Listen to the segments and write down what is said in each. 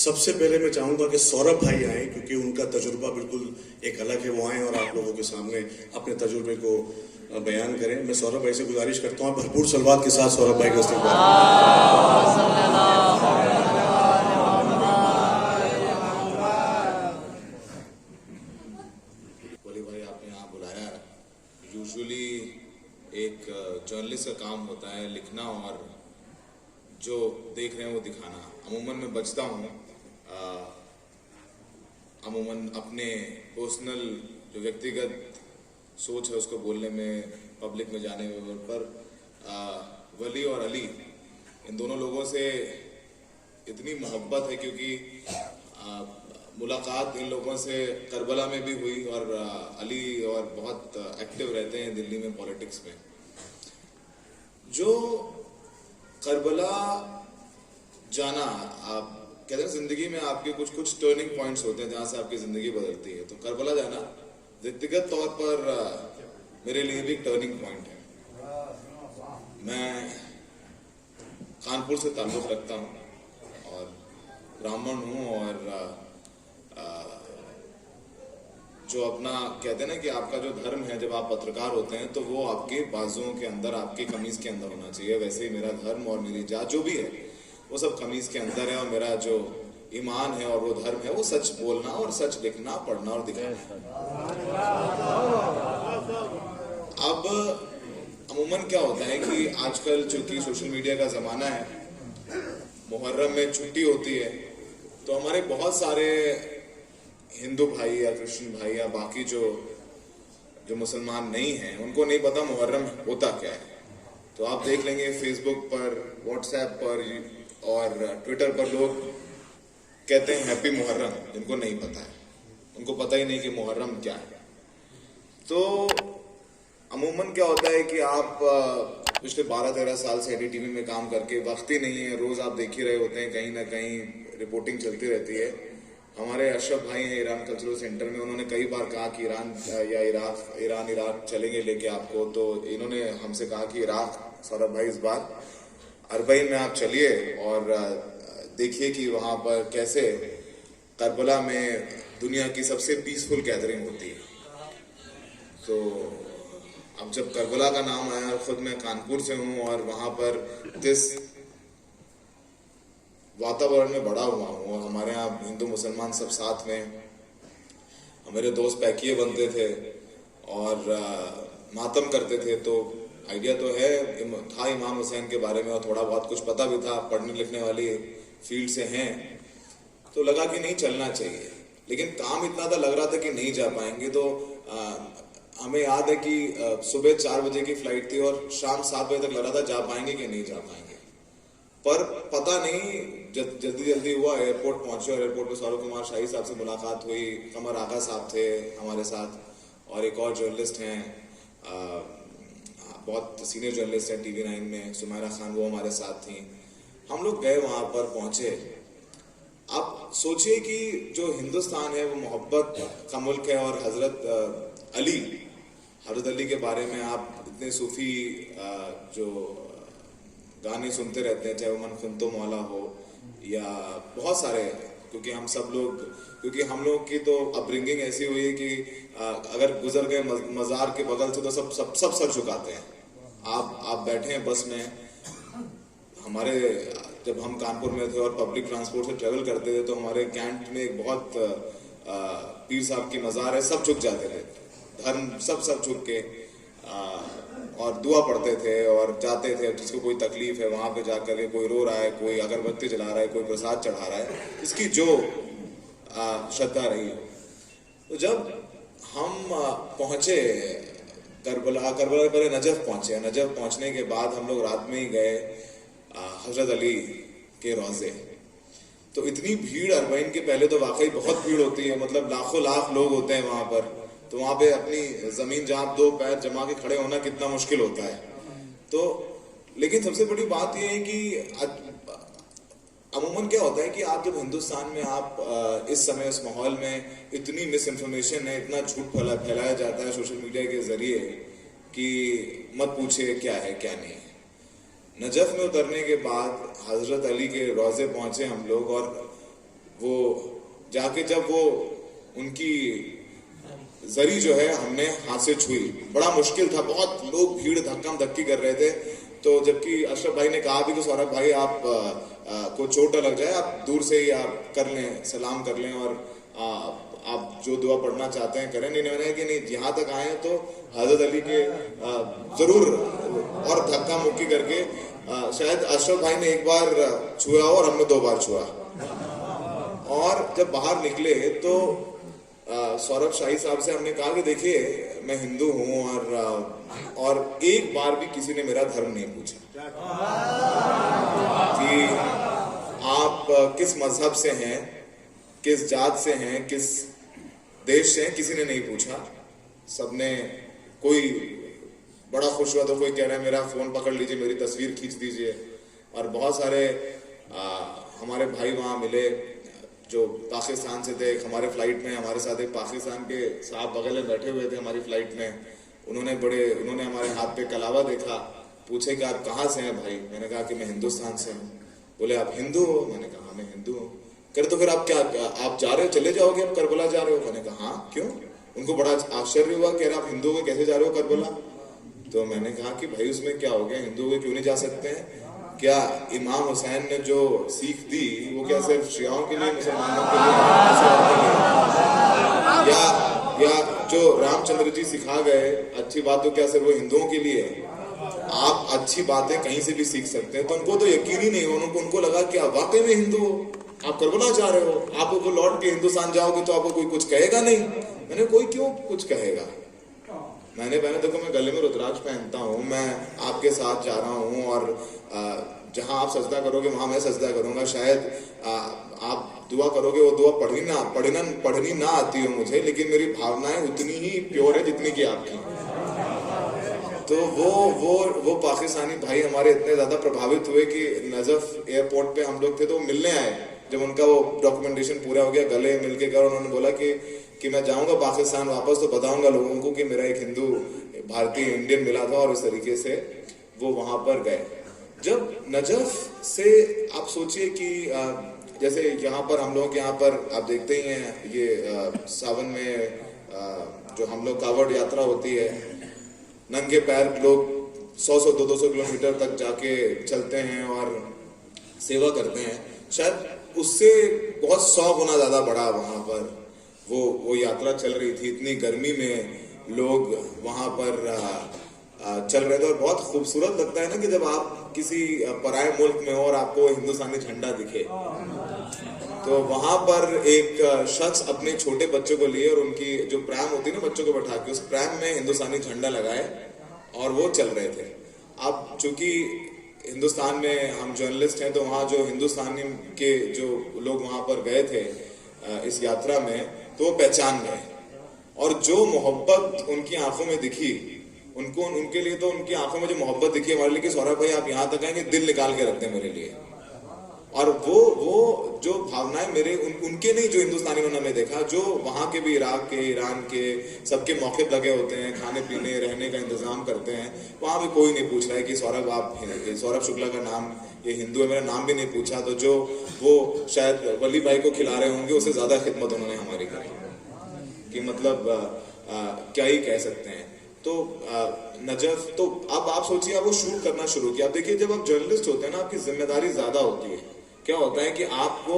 सबसे पहले मैं चाहूंगा कि सौरभ भाई आए, क्योंकि उनका तजुर्बा बिल्कुल एक अलग है। वो आए और आप लोगों के सामने अपने तजुर्बे को बयान करें। मैं सौरभ भाई से गुजारिश करता हूँ भरपूर सलवात के साथ सौरभ भाई का इस्तेमाल। वली भाई आपने यहाँ बुलाया। यूजुअली एक जर्नलिस्ट का काम होता है लिखना और जो देख रहे हैं वो दिखाना। अमूमन मैं बचता हूँ अमूमन अपने पर्सनल जो व्यक्तिगत सोच है उसको बोलने में, पब्लिक में जाने में। पर वली और अली इन दोनों लोगों से इतनी मोहब्बत है क्योंकि मुलाकात इन लोगों से करबला में भी हुई और अली और बहुत एक्टिव रहते हैं दिल्ली में पॉलिटिक्स में। जो करबला जाना, आप कहते हैं जिंदगी में आपके कुछ कुछ टर्निंग पॉइंट्स होते हैं जहां से आपकी जिंदगी बदलती है। तो करबला जाना व्यक्तिगत तौर पर मेरे लिए भी टर्निंग पॉइंट है। मैं कानपुर से ताल्लुक रखता हूँ और ब्राह्मण हूँ और जो अपना कहते हैं ना कि आपका जो धर्म है, जब आप पत्रकार होते हैं तो वो आपके बाजुओं के अंदर, आपकी कमीज के अंदर होना चाहिए। वैसे ही मेरा धर्म और मेरी जात जो भी है वो सब कमीज के अंदर है। और मेरा जो ईमान है और वो धर्म है वो सच बोलना और सच लिखना, पढ़ना और दिखाना। अब अमूमन क्या होता है कि आजकल चूंकि सोशल मीडिया का जमाना है, मुहर्रम में छुट्टी होती है, तो हमारे बहुत सारे हिंदू भाई या क्रिश्चियन भाई या बाकी जो मुसलमान नहीं हैं, उनको नहीं पता मुहर्रम होता क्या है। तो आप देख लेंगे फेसबुक पर, व्हाट्सएप पर और ट्विटर पर लोग कहते हैं हैप्पी मुहर्रम, जिनको नहीं पता है, उनको पता ही नहीं कि मुहर्रम क्या है। तो अमूमन क्या होता है कि आप पिछले 12-13 साल से एडीटीवी में काम करके वक्त ही नहीं है, रोज आप देख ही रहे होते हैं, कहीं ना कहीं रिपोर्टिंग चलती रहती है। हमारे अशरफ भाई हैं ईरान कल्चरल सेंटर में, उन्होंने कई बार कहा कि ईरान इराक चलेंगे लेके आपको। तो इन्होंने हमसे कहा कि इराक, सौरभ भाई इस बार अरबईन में आप चलिए और देखिए कि वहाँ पर कैसे करबला में दुनिया की सबसे पीसफुल गैदरिंग होती है। तो अब जब करबला का नाम आया, खुद मैं कानपुर से हूँ और वहाँ पर जिस वातावरण में बड़ा हुआ हूँ और हमारे यहाँ हिंदू मुसलमान सब साथ में, मेरे दोस्त पैकिए बनते थे और मातम करते थे। तो आइडिया तो था इमाम हुसैन के बारे में और थोड़ा बहुत कुछ पता भी था, पढ़ने लिखने वाली फील्ड से हैं, तो लगा कि नहीं चलना चाहिए। लेकिन काम इतना था, लग रहा था कि नहीं जा पाएंगे। तो हमें याद है कि सुबह 4 बजे की फ्लाइट थी और शाम 7 बजे तक लग रहा था जा पाएंगे कि नहीं जा पाएंगे। पर पता नहीं, जल्दी हुआ, एयरपोर्ट पहुंचे और एयरपोर्ट पे सौरभ कुमार शाही साहब से मुलाकात हुई। कमर आगा साहब थे हमारे साथ और एक और जर्नलिस्ट हैं, बहुत सीनियर जर्नलिस्ट हैं TV9 में, सुमेरा खान, वो हमारे साथ थी। हम लोग गए, वहां पर पहुंचे। आप सोचिए कि जो हिंदुस्तान है वो मोहब्बत का मुल्क है और हजरत अली के बारे में आप इतने सूफी जो गाने सुनते रहते हैं, चाहे वो मन खुंतो मौला हो या बहुत सारे, क्योंकि हम लोग की तो अपब्रिंगिंग ऐसी हुई है कि अगर गुजर गए मजार के बगल से तो सब सर झुकाते हैं। आप बैठे हैं बस में, हमारे जब हम कानपुर में थे और पब्लिक ट्रांसपोर्ट से ट्रेवल करते थे तो हमारे कैंट में एक बहुत पीर साहब की मजार है, सब झुक जाते थे, धर्म सब झुक के और दुआ पढ़ते थे और जाते थे। जिसको कोई तकलीफ है वहां पे जाकर के, कोई रो रहा है, कोई अगरबत्ती जला रहा है, कोई प्रसाद चढ़ा रहा है, इसकी जो श्रद्धा रही हो। तो जब हम पहुंचे करबला के पहले नजफ पहुंचे। नजफ पहुंचने के बाद हम लोग रात में ही गए हजरत अली के रोजे। तो इतनी भीड़, अरबईन के पहले तो वाकई बहुत भीड़ होती है, मतलब लाखों लाख लोग होते हैं वहां पर। तो वहां पे अपनी जमीन जहां 2 पैर जमा के खड़े होना कितना मुश्किल होता है। तो लेकिन सबसे बड़ी बात यह है कि अमूमन क्या होता है कि आप जब हिंदुस्तान में, आप इस समय उस माहौल में इतनी मिस इन्फॉर्मेशन है, इतना झूठ फैलाया जाता है सोशल मीडिया के जरिए कि मत पूछिए क्या है क्या नहीं है। नजफ में उतरने के बाद हजरत अली के रोजे पहुंचे हम लोग और जाके जब वो उनकी जरी जो है हमने हाथ से छुई, बड़ा मुश्किल था, बहुत लोग भीड़ धक्का धक्की कर रहे थे। तो जबकि अशरफ भाई ने कहा भी कि सौरभ भाई आप को चोट लग जाए, आप दूर से ही आप कर लें, सलाम कर लें और आप जो दुआ पढ़ना चाहते हैं करें। नहीं, मैंने कि नहीं, यहाँ तक आए तो हजरत अली के जरूर, और धक्का मुक्की करके शायद अशरफ भाई ने एक बार छुआ और हमने 2 बार छुआ। और जब बाहर निकले तो सौरभ शाही साहब से हमने कहा कि देखिए मैं हिंदू हूं और एक बार भी किसी ने मेरा धर्म नहीं पूछा कि आप किस मजहब से हैं, किस जात से हैं, किस देश से हैं, किसी ने नहीं पूछा। सबने, कोई बड़ा खुश हुआ तो कोई कह रहा है मेरा फोन पकड़ लीजिए, मेरी तस्वीर खींच दीजिए। और बहुत सारे हमारे भाई वहां मिले जो पाकिस्तान से थे। हमारे फ्लाइट में हमारे साथ एक पाकिस्तान के साहब बगल में बैठे हुए थे हमारी फ्लाइट में। उन्होंने हमारे हाथ पे कलावा देखा, पूछे कि आप कहाँ से हैं भाई? मैंने कहा कि मैं हिंदुस्तान से हूँ। बोले आप हिंदू हो? मैंने कहा मैं हिंदू हूँ। करे तो फिर आप क्या आप जा रहे हो, चले जाओगे, आप करबला जा रहे हो? मैंने कहा हाँ, क्यों? उनको बड़ा आश्चर्य हुआ, कह रहे आप हिंदू हो, कैसे जा रहे हो करबला? तो मैंने कहा कि भाई उसमें क्या हो गया, हिंदू हो क्यों नहीं जा सकते हैं? क्या इमाम हुसैन ने जो सीख दी वो क्या सिर्फ शियाओं के लिए, मुसलमानों के लिए, या जो रामचंद्र जी सिखा गए अच्छी बात, तो क्या सिर्फ वो हिंदुओं के लिए? आप अच्छी बातें कहीं से भी सीख सकते हैं। तो उनको तो यकीन ही नहीं हो, उनको लगा कि आप वाकई में हिंदू हो, आप करबला जा रहे हो, आपको लौट के हिंदुस्तान जाओगे तो आपको कोई कुछ कहेगा नहीं। मैंने कोई क्यों कुछ कहेगा? मैंने देखो मैं गले में रुद्राक्ष पहनता हूँ, मैं आपके साथ जा रहा हूँ और जहां आप सजदा करोगे वहां मैं सजदा करूंगा। शायद आप दुआ करोगे, वो दुआ पढ़नी ना आती हो मुझे, लेकिन मेरी भावनाएं उतनी ही प्योर है जितनी की आपकी। तो वो पाकिस्तानी भाई हमारे इतने ज्यादा प्रभावित हुए कि नजफ एयरपोर्ट पे हम लोग थे तो मिलने आए। जब उनका वो डॉक्यूमेंटेशन पूरा हो गया, गले मिलके गए, उन्होंने बोला कि मैं जाऊंगा पाकिस्तान वापस तो बताऊंगा लोगों को कि मेरा एक हिंदू भारतीय इंडियन मिला था, और इस तरीके से वो वहां पर गए। जब नजफ से आप सोचिए कि जैसे यहाँ पर हम लोग यहाँ पर आप देखते ही हैं, ये सावन में जो हम लोग कावड़ यात्रा होती है, नंगे पैर लोग 100-200 किलोमीटर तक जाके चलते हैं और सेवा करते हैं। शायद उससे बहुत 100 गुना ज्यादा बड़ा वहां पर वो यात्रा चल रही थी। इतनी गर्मी में लोग वहां पर चल रहे थे और बहुत खूबसूरत लगता है ना कि जब आप किसी पराये मुल्क में हो और आपको हिंदुस्तानी झंडा दिखे। तो वहां पर एक शख्स अपने छोटे बच्चों को लिए और उनकी जो प्रैम होती है ना, बच्चों को बैठा के उस प्रैम में हिंदुस्तानी झंडा लगाए और वो चल रहे थे। अब चूंकि हिंदुस्तान में हम जर्नलिस्ट हैं तो वहाँ जो हिंदुस्तानी के जो लोग वहां पर गए थे इस यात्रा में, तो वो पहचान गए। और जो मोहब्बत उनकी आंखों में दिखी, उनके लिए तो उनकी आंखों में जो मोहब्बत दिखी हमारे लिए कि सौरभ भाई आप यहाँ तक आएंगे, दिल निकाल के रखते हैं मेरे लिए। और वो जो भावनाएं मेरे उनके नहीं, जो हिंदुस्तानी उन्होंने देखा, जो वहां के भी इराक के, ईरान के, सबके मौके लगे होते हैं, खाने पीने रहने का इंतजाम करते हैं, वहां भी कोई नहीं पूछ रहा है कि सौरभ शुक्ला का नाम ये हिंदू है, मेरा नाम भी नहीं पूछा। तो जो वो शायद वली भाई को खिला रहे होंगे, उससे ज्यादा खिदमत उन्होंने हमारी करी कि मतलब क्या ही कह सकते हैं। तो नजफ, तो अब आप सोचिए, आप वो शूट करना शुरू किया। आप देखिए जब आप जर्नलिस्ट होते हैं ना, आपकी जिम्मेदारी ज्यादा होती है। क्या होता है कि आपको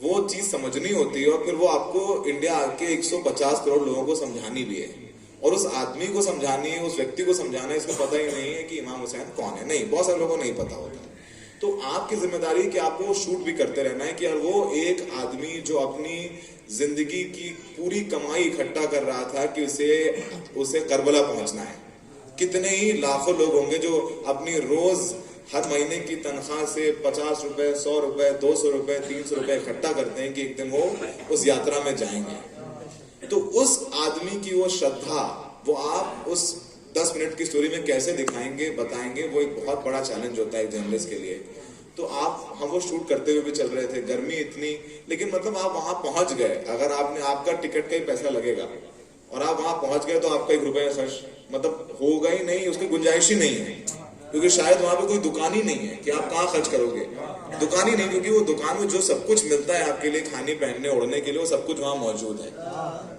वो चीज समझनी होती है और फिर वो आपको इंडिया के 150 करोड़ लोगों को समझानी भी है, और उस आदमी को समझानी है, उस व्यक्ति को समझाना है, इसको पता ही नहीं है कि इमाम हुसैन कौन है। नहीं, बहुत सारे लोगों को नहीं पता होता है। तो आपकी जिम्मेदारी कि आपको शूट भी करते रहना है कि यार वो एक आदमी जो अपनी जिंदगी की पूरी कमाई इकट्ठा कर रहा था कि उसे करबला पहुंचना है। कितने ही लाखों लोग होंगे जो अपनी रोज हर महीने की तनख्वाह से 50 रुपए, 100 रुपए, 200 रुपए, 300 रुपए इकट्ठा करते हैं कि एक दिन वो उस यात्रा में जाएंगे। तो उस आदमी की वो श्रद्धा, वो आप उस 10 मिनट की स्टोरी में कैसे दिखाएंगे, बताएंगे, वो एक बहुत बड़ा चैलेंज होता है जर्नलिस्ट के लिए। तो हम वो शूट करते हुए भी चल रहे थे, गर्मी इतनी, लेकिन मतलब आप वहां पहुंच गए। अगर आपका टिकट का ही पैसा लगेगा और आप वहां पहुंच गए तो आपका 1 रुपया खर्च मतलब होगा ही नहीं, उसकी गुंजाइश ही नहीं है। क्योंकि शायद वहां पे कोई दुकान ही नहीं है कि आप कहाँ खर्च करोगे, दुकान ही नहीं, क्योंकि वो दुकान में जो सब कुछ मिलता है आपके लिए खाने पहनने ओढ़ने के लिए, वो सब कुछ वहां मौजूद है।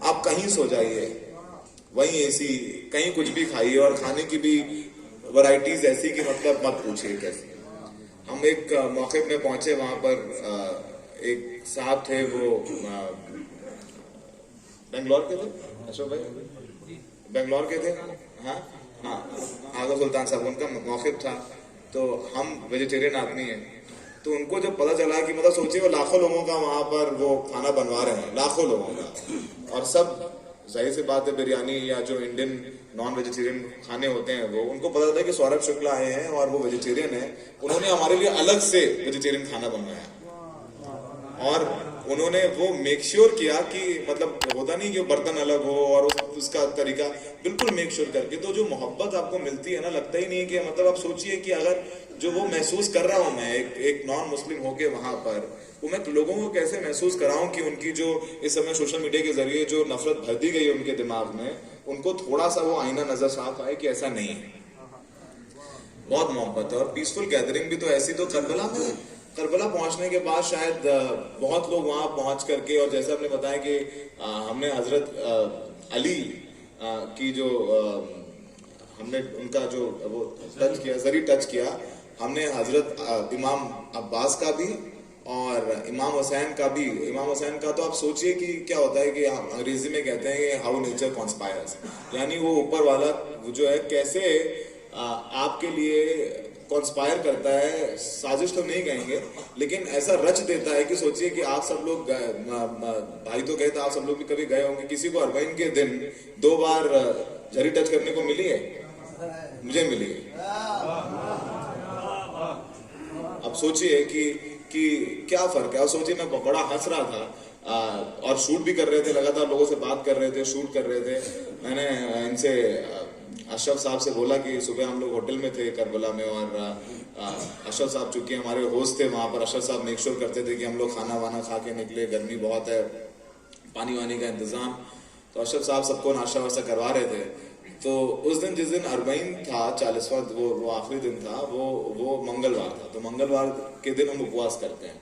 आप कहीं सो जाइए, वहीं एसी, कहीं कुछ भी खाइए, और खाने की भी वैरायटीज ऐसी कि मतलब मत पूछिए कैसी। हम एक मौके में पहुंचे, वहां पर एक साहब थे, वो बेंगलोर के थे, अशोक भाई बेंगलोर के थे, हाँ हाँ, आगा सुल्तान साहब, उनका मौक़िफ़ था। तो हम वेजिटेरियन आदमी हैं, तो उनको जब पता चला कि मतलब सोचिए वो लाखों लोगों का वहाँ पर वो खाना बनवा रहे हैं, लाखों लोगों का, और सब जाहिर सी बात है बिरयानी या जो इंडियन नॉन वेजिटेरियन खाने होते हैं वो, उनको पता था कि सौरभ शुक्ला आए हैं और वो वेजिटेरियन है, उन्होंने हमारे लिए अलग से वेजिटेरियन खाना बनवाया, और उन्होंने वो मेक श्योर किया कि मतलब होता नहीं कि बर्तन अलग हो और उसका तरीका बिल्कुल मेक श्योर करके। तो जो मोहब्बत आपको मिलती है ना, लगता ही नहीं है कि मतलब आप सोचिए कि अगर जो वो महसूस कर रहा हूँ मैं एक नॉन मुस्लिम होके वहां पर, वो मैं लोगों को कैसे महसूस कराऊं कि उनकी जो इस समय सोशल मीडिया के जरिए जो नफरत भर दी गई है उनके दिमाग में, उनको थोड़ा सा वो आईना नजर साफ आए कि ऐसा नहीं है। बहुत मोहब्बत है, और पीसफुल गैदरिंग भी तो ऐसी तो करबला पहुंचने के बाद शायद बहुत लोग वहां पहुंच करके, और जैसे आपने बताया कि हमने हजरत अली की जो हमने उनका जो वो टच किया, जरी टच किया, हमने हजरत इमाम अब्बास का भी और इमाम हुसैन का भी। इमाम हुसैन का तो आप सोचिए कि क्या होता है कि अंग्रेजी में कहते हैं कि हाउ नेचर कॉन्स्पायर्स, यानी वो ऊपर वाला जो है कैसे आपके लिए कॉन्स्पायर करता है, साजिश तो नहीं कहेंगे लेकिन ऐसा रच देता है कि सोचिए कि आप सब लोग भाई तो गए थे, आप सब लोग भी कभी गए होंगे, किसी को अरबईन के दिन 2 बार झरी टच करने को मिली है? मुझे मिली है। अब सोचिए कि क्या फर्क है। और सोचिए मैं बड़ा हंस रहा था और शूट भी कर रहे थे, लगातार लोगों से बात कर रहे थे, शूट कर रहे थे। मैंने इनसे अशरफ साहब से बोला कि सुबह हम लोग होटल में थे करबला में, और अशरफ साहब चूंकि हमारे होस्ट थे वहां पर, अशरफ साहब मेक श्योर करते थे कि हम लोग खाना वाना खा के निकले, गर्मी बहुत है, पानी वानी का इंतजाम। तो अशरफ साहब सबको नाश्ता वास्ता करवा रहे थे। तो उस दिन जिस दिन अरबईन था, 40वां वो आखिरी दिन था, वो मंगलवार था। तो मंगलवार के दिन हम उपवास करते हैं।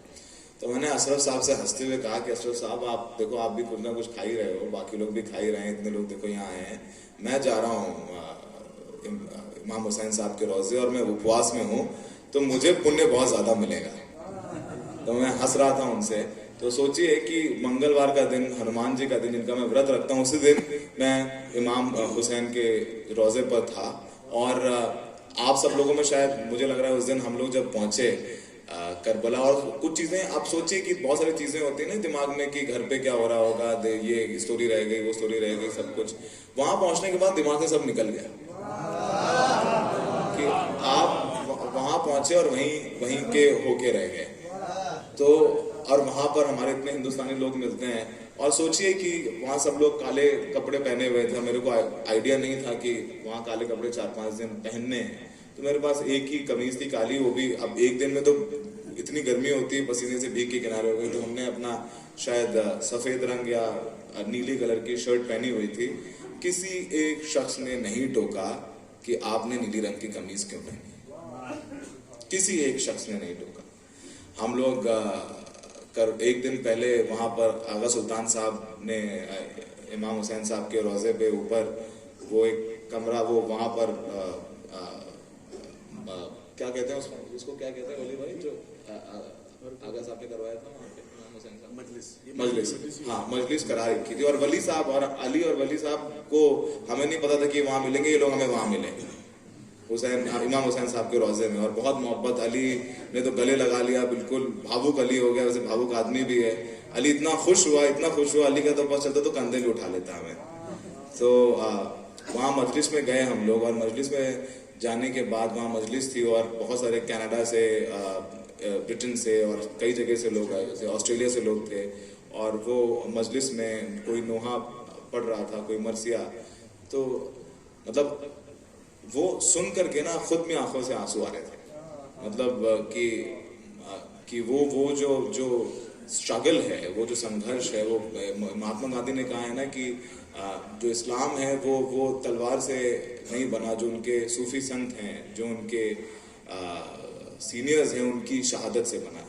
तो मैंने अशरफ साहब से हंसते हुए कहा कि अशरफ साहब आप देखो, आप भी कुछ ना कुछ खा ही रहे हो, बाकी लोग भी खा ही रहे हैं, इतने लोग देखो यहाँ आए हैं, मैं जा रहा हूँ इमाम हुसैन साहब के रोजे और मैं उपवास में हूँ, तो मुझे पुण्य बहुत ज्यादा मिलेगा। तो मैं हंस रहा था उनसे। तो सोचिए कि मंगलवार का दिन, हनुमान जी का दिन जिनका मैं व्रत रखता हूँ, उसी दिन मैं इमाम हुसैन के रोजे पर था। और आप सब लोगों में शायद मुझे लग रहा है उस दिन हम लोग जब पहुंचे करबला, और कुछ चीजें आप सोचिए कि बहुत सारी चीजें होती है ना दिमाग में कि घर पे क्या हो रहा होगा, ये स्टोरी रह गई, वो स्टोरी रह गई, सब कुछ वहां पहुंचने के बाद दिमाग से सब निकल गया कि आप वहां पहुंचे और वहीं के होके रह गए। तो और वहां पर हमारे इतने हिंदुस्तानी लोग मिलते हैं, और सोचिए कि वहां सब लोग काले कपड़े पहने हुए थे। मेरे को आइडिया नहीं था कि वहां काले कपड़े 4-5 दिन पहनने हैं। तो मेरे पास एक ही कमीज थी काली, वो भी अब एक दिन में तो इतनी गर्मी होती है, पसीने से भीग के किनारे हो गई। तो हमने अपना शायद सफेद रंग या नीली कलर की शर्ट पहनी हुई थी। किसी एक शख्स ने नहीं टोका कि आपने नीली रंग की कमीज क्यों पहनी, किसी एक शख्स ने नहीं टोका। हम लोग एक दिन पहले वहां पर आगा सुल्तान साहब ने इमाम हुसैन साहब के रोजे पे ऊपर वो एक कमरा, वो वहां पर क्या कहते हैं उसको क्या कहते हैं वली भाई, जो आगा साहब ने करवाया था वहां पे इमाम हुसैन साहब, मजलिस, हाँ मजलिस करा रखी थी। और वली साहब और अली और वली साहब को हमें नहीं पता था कि वहां मिलेंगे, ये लोग हमें वहां मिले इमाम हुसैन साहब के रोजे में। और बहुत मोहब्बत, अली ने तो गले लगा लिया, बिल्कुल भावुक अली हो गया, वैसे भावुक आदमी भी है। अली इतना खुश हुआ अली का तो पता चलता तो कंधे भी उठा लेता हमें। तो वहाँ मजलिस में गए हम लोग, और मजलिस में जाने के बाद वहाँ मजलिस थी और बहुत सारे कनाडा से, ब्रिटेन से और कई जगह से लोग आए, जैसे ऑस्ट्रेलिया से लोग थे। और वो मजलिस में कोई नोहा पढ़ रहा था, कोई मरसिया। तो मतलब वो सुन करके ना खुद में आंखों से आंसू आ रहे थे, मतलब कि वो जो स्ट्रगल है, वो जो संघर्ष है, वो महात्मा गांधी ने कहा है ना कि जो इस्लाम है वो तलवार से नहीं बना, जो उनके सूफी संत हैं, जो उनके सीनियर्स हैं, उनकी शहादत से बना है।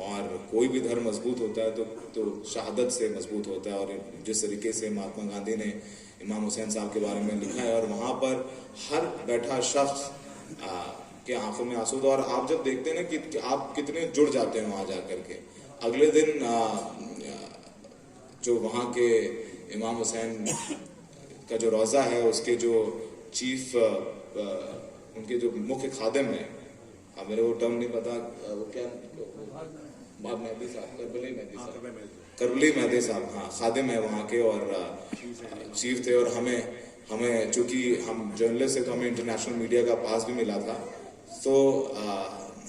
और कोई भी धर्म मजबूत होता है तो शहादत से मजबूत होता है। और जिस तरीके से महात्मा गांधी ने इमाम हुसैन साहब के बारे में लिखा है, और वहाँ पर हर बैठा शख्स के आंखों में आंसू था। और आप जब देखते हैं ना कि आप कितने जुड़ जाते हैं वहाँ जा करके। अगले दिन जो वहाँ के इमाम हुसैन का जो रोज़ा है, उसके जो चीफ उनके जो मुख्य खादिम है, अब मेरे वो टर्म नहीं पता, वो क्या मेहदी साहब, करबली मेहदी साहब, हाँ, खादिम है वहाँ के और चीफ थे। और हमें चूंकि हम जर्नलिस्ट थे तो हमें इंटरनेशनल मीडिया का पास भी मिला था, तो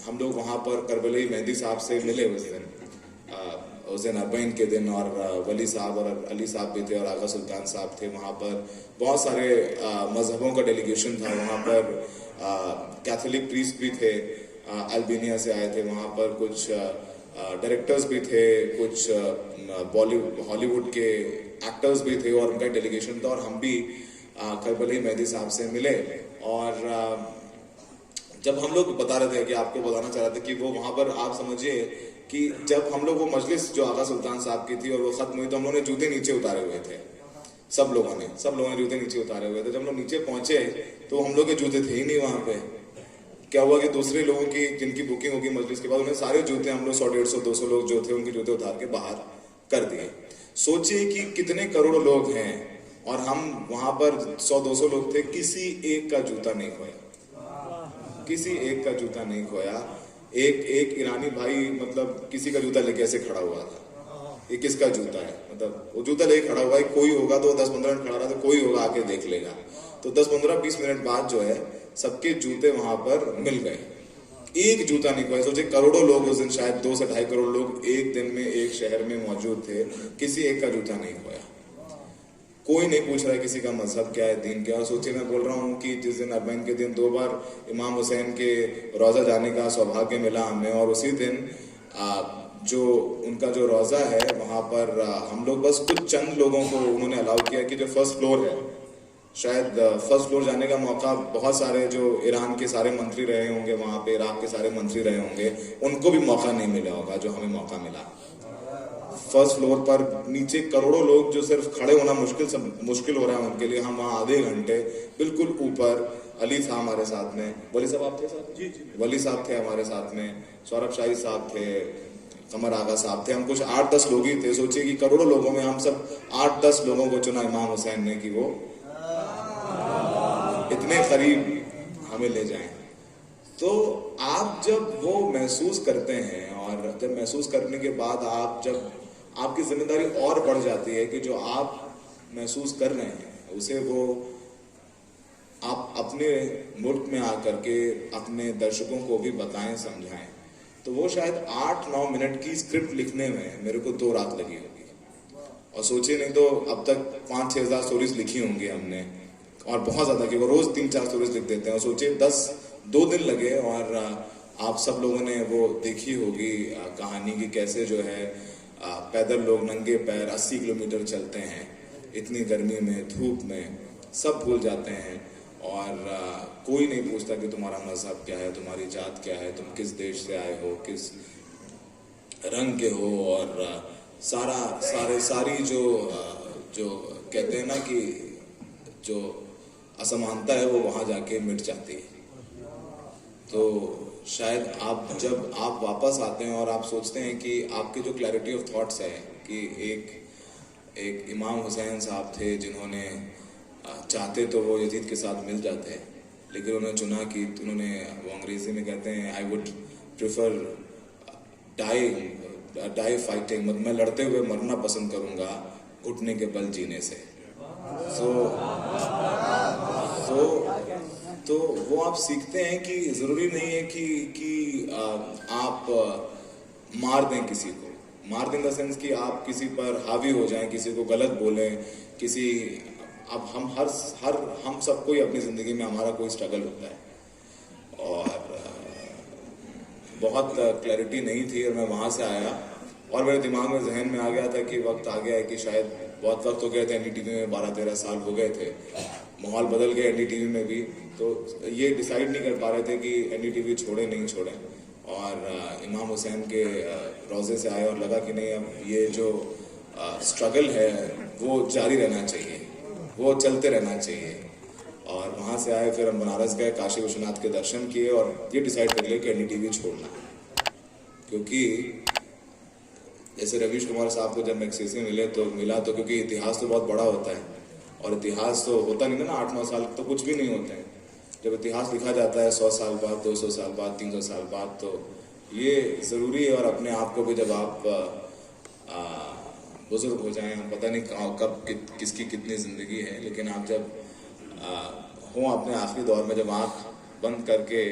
हम लोग वहाँ पर करबली मेहदी साहब से मिले उस दिन अरबईन के दिन। और वली साहब और अली साहब भी थे और आगा सुल्तान साहब थे वहाँ पर। बहुत सारे मजहबों का डेलीगेशन था वहाँ पर। कैथोलिक प्रीस्ट भी थे, अल्बानिया से आए थे वहाँ पर। कुछ डायरेक्टर्स भी थे, कुछ हॉलीवुड के एक्टर्स भी थे और उनका डेलीगेशन था। और हम भी करबली मेहदी साहब से मिले। और जब हम लोग बता रहे थे कि आपको बताना चाह रहे थे कि वो वहाँ पर, आप समझिए कि जब हम लोग वो मजलिस जो आगा सुल्तान साहब की थी और वो खत्म हुई, तो हम लोगों ने जूते नीचे उतारे हुए थे। सब लोगों ने जूते नीचे उतारे हुए थे। जब हम लोग नीचे पहुंचे तो हम लोग के जूते थे ही नहीं वहां पे। क्या हुआ कि दूसरे लोगों की, जिनकी बुकिंग होगी मजलिस के बाद, उन्हें सारे जूते, हम लोग 100, 150, 200 लोग जो थे, उनके जूते उतार के बाहर कर दिए। सोचिए कि कितने करोड़ों लोग हैं और हम वहां पर 100, 200 लोग थे, किसी एक का जूता नहीं खोया, किसी एक का जूता नहीं खोया। एक ईरानी भाई, मतलब किसी का जूता लेके ऐसे खड़ा हुआ था, ये किसका जूता है, मतलब वो जूता लेके खड़ा हुआ है। कोई होगा तो 10-15 मिनट खड़ा रहा, तो कोई होगा आके देख लेगा। तो 10-15-20 मिनट बाद जो है सबके जूते वहां पर मिल गए, एक जूता नहीं खोया। सोचे करोड़ों लोग उस दिन, शायद 2 से 2.5 करोड़ लोग एक दिन में एक शहर में मौजूद थे, किसी एक का जूता नहीं खोया। कोई नहीं पूछ रहा है किसी का मजहब क्या है, दीन क्या है। सोचिए, मैं बोल रहा हूँ कि जिस दिन अरबईन के दिन 2 बार इमाम हुसैन के रोज़ा जाने का सौभाग्य मिला हमें, और उसी दिन जो उनका जो रोज़ा है वहाँ पर हम लोग बस कुछ चंद लोगों को उन्होंने अलाउ किया कि जो फर्स्ट फ्लोर है, शायद फर्स्ट फ्लोर जाने का मौका बहुत सारे जो ईरान के सारे मंत्री रहे होंगे वहाँ पे, इराक के सारे मंत्री रहे होंगे, उनको भी मौका नहीं मिला होगा जो हमें मौका मिला। फर्स्ट फ्लोर पर नीचे करोड़ों लोग, जो सिर्फ खड़े होना मुश्किल हो रहा है उनके लिए, हम वहाँ आधे घंटे बिल्कुल ऊपर। अली था हमारे साथ में, वली साहब आप थे साहब? जी, वली साहब थे हमारे साथ में, सौरभ शाही साहब थे, कमर आगा साहब थे। हम कुछ 8-10 लोग ही थे। सोचिए कि करोड़ों लोगों में हम सब 8-10 लोगों को चुना इमाम हुसैन ने कि वो इतने करीब हमें ले जाएं। तो आप जब वो महसूस करते हैं, और जब महसूस करने के बाद आप जब, आपकी जिम्मेदारी और बढ़ जाती है कि जो आप महसूस कर रहे हैं उसे वो आप अपने मुल्क में आकर के अपने दर्शकों को भी बताएं, समझाएं। तो वो शायद 8-9 मिनट की स्क्रिप्ट लिखने में मेरे को 2 रात लगी होगी। और सोचिए, नहीं तो अब तक 5-6 हज़ार स्टोरीज लिखी होंगी हमने, और बहुत ज़्यादा, क्योंकि रोज़ 3-4 स्टोरीज लिख देते हैं। और सोचिए 2 दिन लगे, और आप सब लोगों ने वो देखी होगी कहानी की, कैसे जो है पैदल लोग नंगे पैर 80 किलोमीटर चलते हैं, इतनी गर्मी में, धूप में, सब भूल जाते हैं। और कोई नहीं पूछता कि तुम्हारा मजहब क्या है, तुम्हारी जात क्या है, तुम किस देश से आए हो, किस रंग के हो। और सारी जो कहते हैं ना कि जो असमानता है वो वहाँ जाके मिट जाती है। तो शायद जब आप वापस आते हैं और आप सोचते हैं कि आपकी जो क्लैरिटी ऑफ थॉट्स है कि एक इमाम हुसैन साहब थे जिन्होंने चाहते तो वो यजीद के साथ मिल जाते, लेकिन उन्होंने चुना कि उन्होंने, वो अंग्रेजी में कहते हैं, I would prefer die fighting, मैं लड़ते हुए मरना पसंद करूंगा घुटने के बल जीने से। तो वो आप सीखते हैं कि जरूरी नहीं है कि आप मार दें किसी को, मार दें इन द सेंस कि आप किसी पर हावी हो जाएं, किसी को गलत बोलें, किसी, अब हम सबको ही अपनी ज़िंदगी में हमारा कोई स्ट्रगल होता है, और बहुत क्लैरिटी नहीं थी। और मैं वहाँ से आया और मेरे दिमाग में जहन में आ गया था कि वक्त आ गया है कि शायद बहुत वक्त हो गए थे, एनडीटीवी में 12-13 साल हो गए थे, माहौल बदल गया एनडीटीवी में भी, तो ये डिसाइड नहीं कर पा रहे थे कि एनडीटीवी छोड़े नहीं छोड़े। और इमाम हुसैन के रोज़े से आए और लगा कि नहीं, अब ये जो स्ट्रगल है वो जारी रहना चाहिए, वो चलते रहना चाहिए। और वहाँ से आए, फिर हम बनारस गए, काशी विश्वनाथ के दर्शन किए और ये डिसाइड कर लिया कि एनडीटीवी छोड़ना। क्योंकि जैसे रवीश कुमार साहब को जब मैक्सिस में मिला तो क्योंकि इतिहास तो बहुत बड़ा होता है, और इतिहास तो होता नहीं ना 8-9 साल तो कुछ भी नहीं होते हैं। जब इतिहास लिखा जाता है 100 साल बाद, 200 साल बाद, 300 साल बाद, तो ये ज़रूरी है। और अपने आप को भी जब आप बुजुर्ग हो जाएं, पता नहीं कब किसकी कितनी ज़िंदगी है, लेकिन आप जब हों अपने आखिरी दौर में, जब आँख बंद करके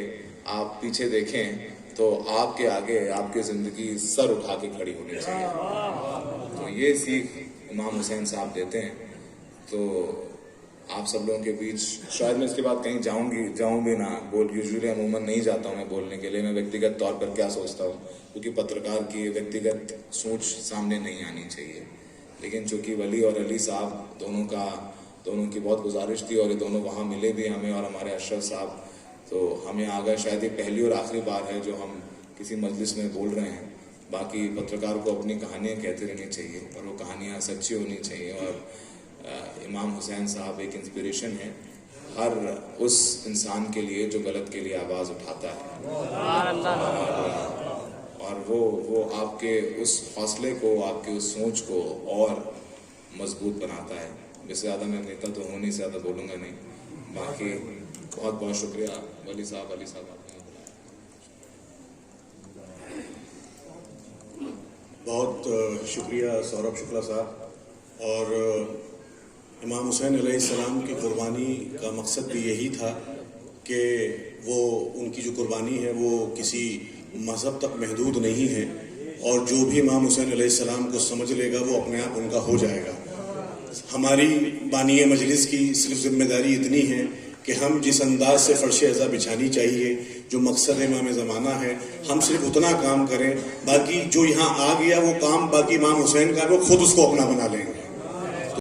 आप पीछे देखें तो आपके आगे आपकी ज़िंदगी सर उठा के खड़ी होनी चाहिए। तो ये सीख इमाम हुसैन साहब देते हैं। तो आप सब लोगों के बीच शायद मैं इसके बाद कहीं जाऊं भी ना, यूजुअली अमूमन नहीं जाता हूं मैं बोलने के लिए। मैं व्यक्तिगत तौर पर क्या सोचता हूं, क्योंकि पत्रकार की व्यक्तिगत सोच सामने नहीं आनी चाहिए। लेकिन चूंकि वली और अली साहब दोनों की बहुत गुजारिश थी, और ये दोनों वहाँ मिले भी हमें, और हमारे अशरफ साहब तो हमें आ गए। शायद ये पहली और आखिरी बार है जो हम किसी मजलिस में बोल रहे हैं। बाकी पत्रकार को अपनी कहानियाँ कहते रहनी चाहिए, और वो कहानियाँ सच्ची होनी चाहिए। और इमाम हुसैन साहब एक इंस्पिरेशन है हर उस इंसान के लिए जो गलत के लिए आवाज़ उठाता है। और वो आपके उस हौसले को, आपके उस सोच को और मजबूत बनाता है। इससे ज़्यादा मैं नेता तो हूँ नहीं, ज़्यादा बोलूँगा नहीं। बाकी बहुत बहुत शुक्रिया अली साहब आपने बहुत शुक्रिया सौरभ शुक्ला साहब। और इमाम हुसैन अलैहिस्सलाम की कुर्बानी का मकसद भी यही था कि वो उनकी जो कुर्बानी है वो किसी मज़हब तक महदूद नहीं है, और जो भी इमाम हुसैन अलैहिस्सलाम को समझ लेगा वो अपने आप उनका हो जाएगा। हमारी बानी मजलिस की सिर्फ जिम्मेदारी इतनी है कि हम जिस अंदाज से फर्श अज़ा बिछानी चाहिए, जो मकसद इमाम ज़माना है, हम सिर्फ उतना काम करें। बाकी जो यहाँ आ गया वो काम बाकी इमाम हुसैन का वो खुद उसको अपना बना लेंगे।